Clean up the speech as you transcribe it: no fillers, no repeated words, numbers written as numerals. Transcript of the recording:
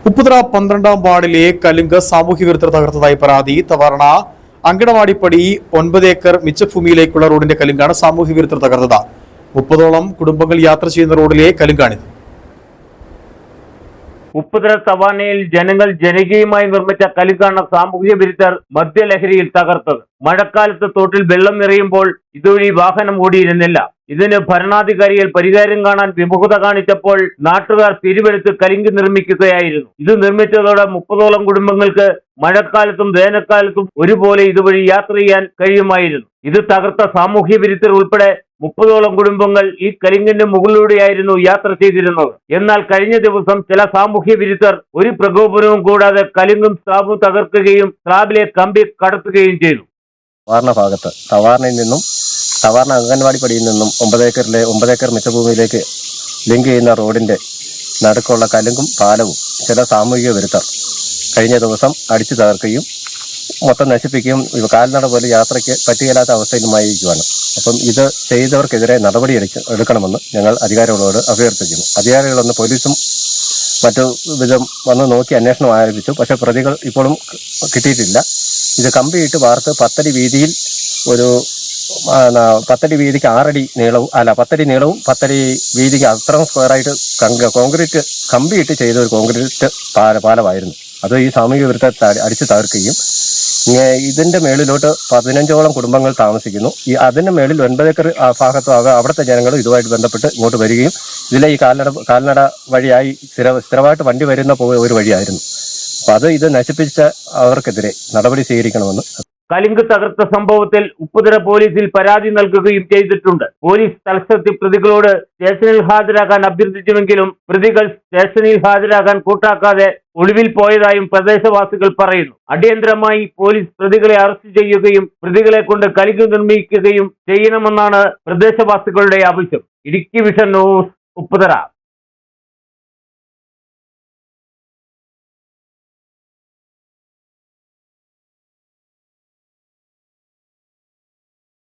ഉപ്പുതറ 12ാം വാർഡിലെ കലുങ്ക് സാമൂഹ്യ വിരുദ്ധർ തകർത്തതായി പരാതി. തവർണ അങ്കണവാടിപ്പടി 9 ഏക്കർ മിച്ചഭൂമിയിലേക്കുള്ള റോഡിന്റെ കലുങ്കാണ് സാമൂഹ്യ വിരുദ്ധർ തകർത്തത്. 30ഓളം കുടുംബങ്ങൾ യാത്ര ചെയ്യുന്ന റോഡിലെ കലുങ്കാണിത്. ഉപ്പുതറ തവാനയിൽ ജനങ്ങൾ ജനകീയമായി നിർമ്മിച്ച കലുങ്കാണ് സാമൂഹ്യ വിരുദ്ധർ മദ്യലഹരിയിൽ തകർത്തത്. മഴക്കാലത്ത് തോട്ടിൽ വെള്ളം നിറയുമ്പോൾ ഇതുവഴി വാഹനം ഓടിയിരുന്നില്ല. ഇതിന് ഭരണാധികാരികൾ പരിഹാരം കാണാൻ വിമുഖത കാണിച്ചപ്പോൾ നാട്ടുകാർ പിരിവെടുത്ത് കലുങ്ക് നിർമ്മിക്കുകയായിരുന്നു. ഇത് നിർമ്മിച്ചതോടെ 30ഓളം കുടുംബങ്ങൾക്ക് മഴക്കാലത്തും വേനൽക്കാലത്തും ഒരുപോലെ ഇതുവഴി യാത്ര ചെയ്യാൻ കഴിയുമായിരുന്നു. ഇത് തകർത്ത സാമൂഹ്യ വിരുദ്ധർ ഉൾപ്പെടെ 30ഓളം കുടുംബങ്ങൾ ഈ കലുങ്കിന്റെ മുകളിലൂടെയായിരുന്നു യാത്ര ചെയ്തിരുന്നത്. എന്നാൽ കഴിഞ്ഞ ദിവസം ചില സാമൂഹ്യ വിരുദ്ധർ ഒരു പ്രകോപനവും കൂടാതെ കലുങ്കും സ്ലാബും തകർക്കുകയും സ്ലാബിലെ കമ്പി കടത്തുകയും ചെയ്തു. തവാർണ ഭാഗത്ത് തവാർണയിൽ നിന്നും തവാർണ അംഗൻവാടിപ്പടിയിൽ നിന്നും 9 ഏക്കർ മിച്ചഭൂമിയിലേക്ക് ലിങ്ക് ചെയ്യുന്ന റോഡിന്റെ നടുക്കുള്ള കലുങ്കും പാലവും ചില സാമൂഹിക വിരുദ്ധർ കഴിഞ്ഞ ദിവസം അടിച്ചു തകർക്കുകയും മൊത്തം നശിപ്പിക്കുകയും കാൽനട പോലെ യാത്രയ്ക്ക് പറ്റുകയില്ലാത്ത അവസ്ഥയിലുമായിരിക്കുകയാണ്. അപ്പം ഇത് ചെയ്തവർക്കെതിരെ നടപടി എടുക്കണമെന്ന് ഞങ്ങൾ അധികാരികളോട് അഭ്യർത്ഥിക്കുന്നു. അധികാരികളൊന്ന് പോലീസും മറ്റു വിധം വന്ന് നോക്കി അന്വേഷണം ആരംഭിച്ചു. പക്ഷേ പ്രതികൾ ഇപ്പോഴും കിട്ടിയിട്ടില്ല. ഇത് കമ്പിയിട്ട് വാർത്ത് 10 അടി വീതിയിൽ ഒരു 10 അടി വീതിക്ക് 6 അടി നീളവും 10 അടി നീളവും 10 അടി വീതിക്ക് അത്രയും സ്ക്വയറായിട്ട് കോൺക്രീറ്റ് കമ്പിയിട്ട് ചെയ്ത ഒരു കോൺക്രീറ്റ് പാലമായിരുന്നു. അത് ഈ സാമൂഹിക വിരുദ്ധത്തെ അടിച്ചു തകർക്കുകയും ഇതിന്റെ മേളിലോട്ട് 15ഓളം കുടുംബങ്ങൾ താമസിക്കുന്നു. അതിന്റെ മേളിൽ 9 ഏക്കർ ഭാഗത്തും അവിടുത്തെ ജനങ്ങൾ ഇതുമായിട്ട് ബന്ധപ്പെട്ട് ഇങ്ങോട്ട് വരികയും ഇതിലെ ഈ കാൽനട വഴിയായി സ്ഥിരമായിട്ട് വണ്ടി വരുന്ന ഒരു വഴിയായിരുന്നു. അപ്പൊ ഇത് നശിപ്പിച്ച അവർക്കെതിരെ നടപടി സ്വീകരിക്കണമെന്ന്. കലുങ്ക് തകർത്ത സംഭവത്തിൽ ഉപ്പുതറ പോലീസിൽ പരാതി നൽകുകയും ചെയ്തിട്ടുണ്ട്. പോലീസ് തലസ്ഥാനത്ത് പ്രതികളോട് സ്റ്റേഷനിൽ ഹാജരാകാൻ അഭ്യർത്ഥിച്ചുവെങ്കിലും പ്രതികൾ സ്റ്റേഷനിൽ ഹാജരാകാൻ കൂട്ടാക്കാതെ ഒളിവിൽ പോയതായും പ്രദേശവാസികൾ പറയുന്നു. അടിയന്തരമായി പോലീസ് പ്രതികളെ അറസ്റ്റ് ചെയ്യുകയും പ്രതികളെ കൊണ്ട് കലുങ്ക് നിർമ്മിക്കുകയും ചെയ്യണമെന്നാണ് പ്രദേശവാസികളുടെ ആവശ്യം. Idukki vision news, Upputhara.